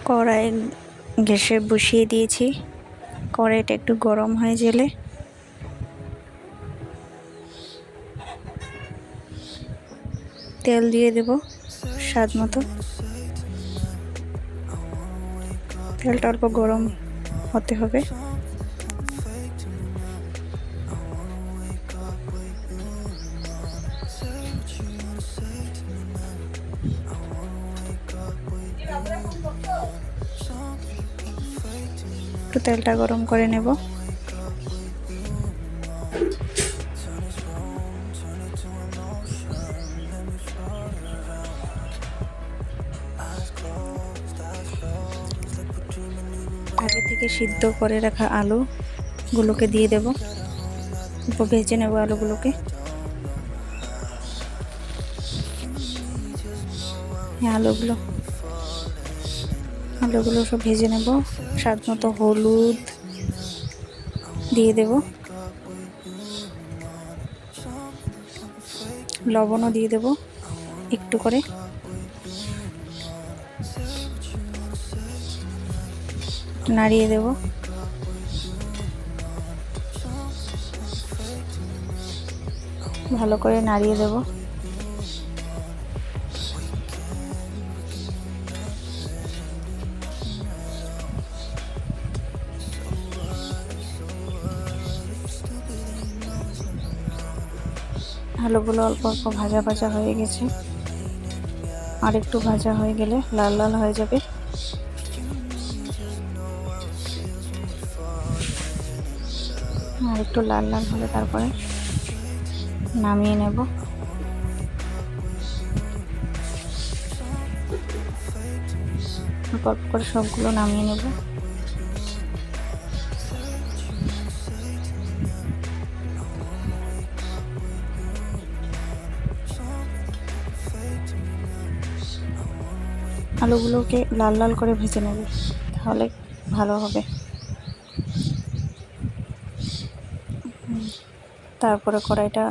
কড়াই গ্যাসে বসিয়ে দিয়েছি। কড়াইটা একটু গরম হয়ে গেলে তেল দিয়ে দেব স্বাদ মতো। তেলটা অল্প গরম হতে হবে। একটু তেলটা গরম করে নেব। আগে থেকে সিদ্ধ করে রাখা আলুগুলোকে দিয়ে দেব। একটু ভেজে নেব আলুগুলোকে। আলুগুলো সব ভেজে নেব। স্বাদ মতো হলুদ দিয়ে দেব, লবণও দিয়ে দেব একটু করে। নাড়িয়ে দেব। ভালো করে নাড়িয়ে দেব। আলুগুলো অল্প অল্প ভাজা ভাজা হয়ে গেছে। আর একটু ভাজা হয়ে গেলে লাল লাল হয়ে যাবে। আর একটু লাল লাল হলে তারপরে নামিয়ে নেব। অল্প অল্প করে সবগুলো নামিয়ে নেব। আলুগুলোকে লাল লাল করে ভেজে নেব, তাহলে ভালো হবে। তারপরে কড়াইটা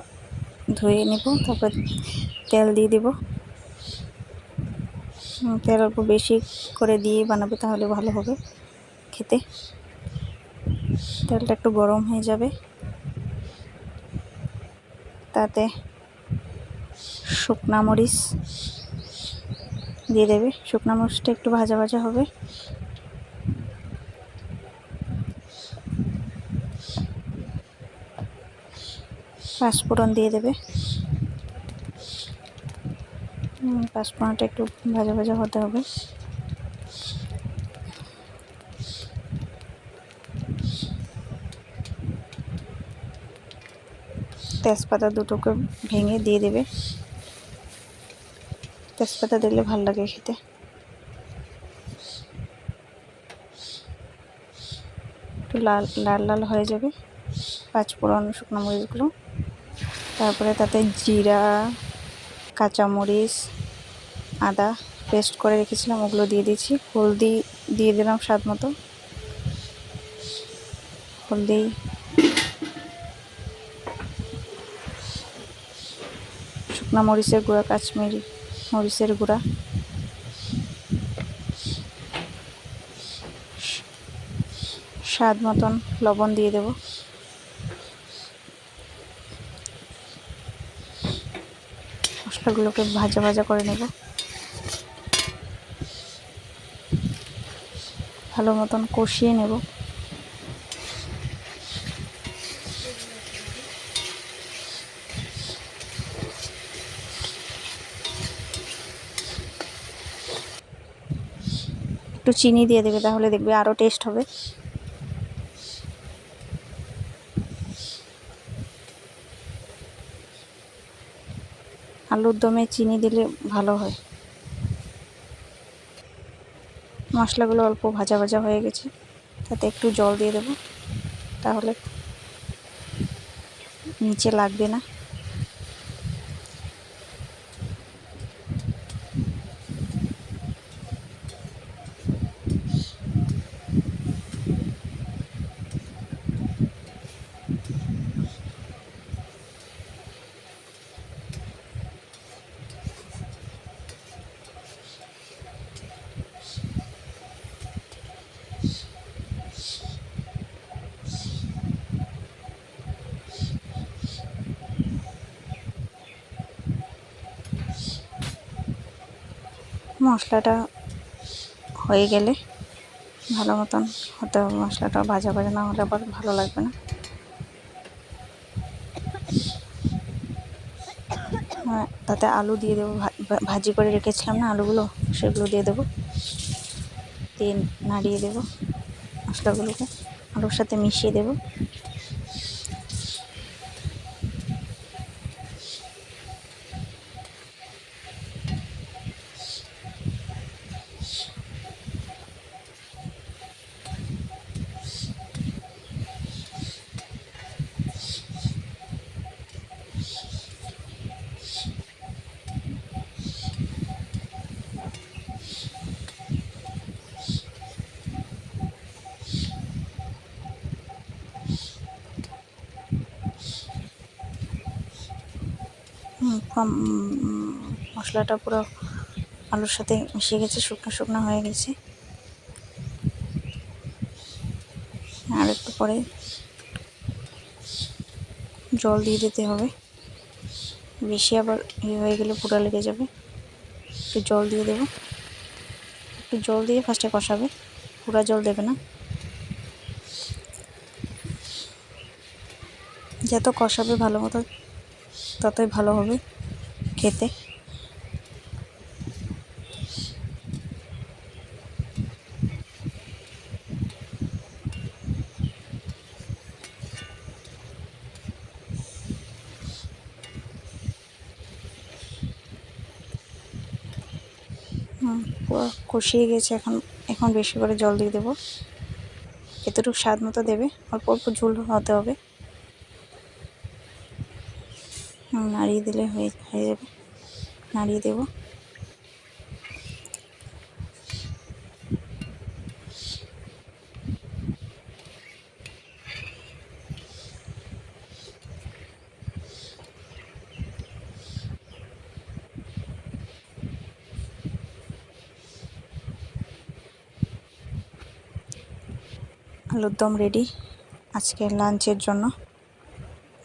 ধুয়ে নেব। তারপর তেল দিয়ে দেব। তেল অল্প বেশি করে দিয়ে বানাবে, তাহলে ভালো হবে খেতে। তেলটা একটু গরম হয়ে যাবে, তাতে শুকনা মরিচ দিয়ে দেবে। শুকনা মরিচটা একটু ভাজা ভাজা হবে। পাঁচফোড়ন দিয়ে দেবে। পাঁচফোড়নটা একটু ভাজা ভাজা হতে হবে। তেজপাতা দুটোকে ভেঙে দিয়ে দেবে। তেজপাতা দিলে ভালো লাগে খেতে। একটু লাল লাল লাল হয়ে যাবে পাঁচফোড়ন শুকনো মরিচগুলো। তারপরে তাতে জিরা, কাঁচামরিচ, আদা পেস্ট করে রেখেছিলাম, ওগুলো দিয়ে দিচ্ছি। হলদি দিয়ে দিলাম স্বাদ মতো। হলদি, শুকনো মরিচের গুঁড়া, কাশ্মীরি মরিচের গুঁড়া, স্বাদ মতন লবণ দিয়ে দেব। মশলাগুলোকে ভাজা ভাজা করে নেব। ভালো মতন কষিয়ে নেব। একটু চিনি দিয়ে দেবে, তাহলে দেখবে আরও টেস্ট হবে। আলুর দমে চিনি দিলে ভালো হয়। মশলাগুলো অল্প ভাজা ভাজা হয়ে গেছে, তাতে একটু জল দিয়ে দেব, তাহলে নিচে লাগবে না। মশলাটা হয়ে গেলে ভালো মতন হতে হবে, মশলাটা ভাজা ভাজা না হলে আবার ভালো লাগবে না। তাতে আলু দিয়ে দেবো, ভাজি করে রেখেছিলাম না আলুগুলো, সেগুলো দিয়ে দেবো, দিয়ে নাড়িয়ে দেবো মশলাগুলোকে, আলুর সাথে মিশিয়ে দেবো। মশলাটা পুরো আলুর সাথে মিশে গেছে, শুকনো শুকনো হয়ে গেছে। আর একটু পরে জল দিয়ে দিতে হবে, বেশি আবার হয়ে গেলে পুড়া লেগে যাবে। একটু জল দিয়ে দেবো, একটু জল দিয়ে ফার্স্টে কষাবে, পুরা জল দেবে না। যত কষাবে ভালো মতো ততই ভালো হবে খেতে। পুরো কষিয়ে গেছে, এখন বেশি করে জল দিয়ে দেবো, এতটুকু স্বাদ মতো দেবে, অল্প অল্প ঝোল হতে হবে। নাড়িয়ে দিলে হয়ে যাবে, নাড়িয়ে দেবো। আলুর দম রেডি আজকের লাঞ্চের জন্য।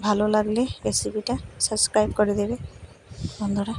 ভালো লাগলে রেসিপিটা সাবস্ক্রাইব করে দেবে বন্ধুরা।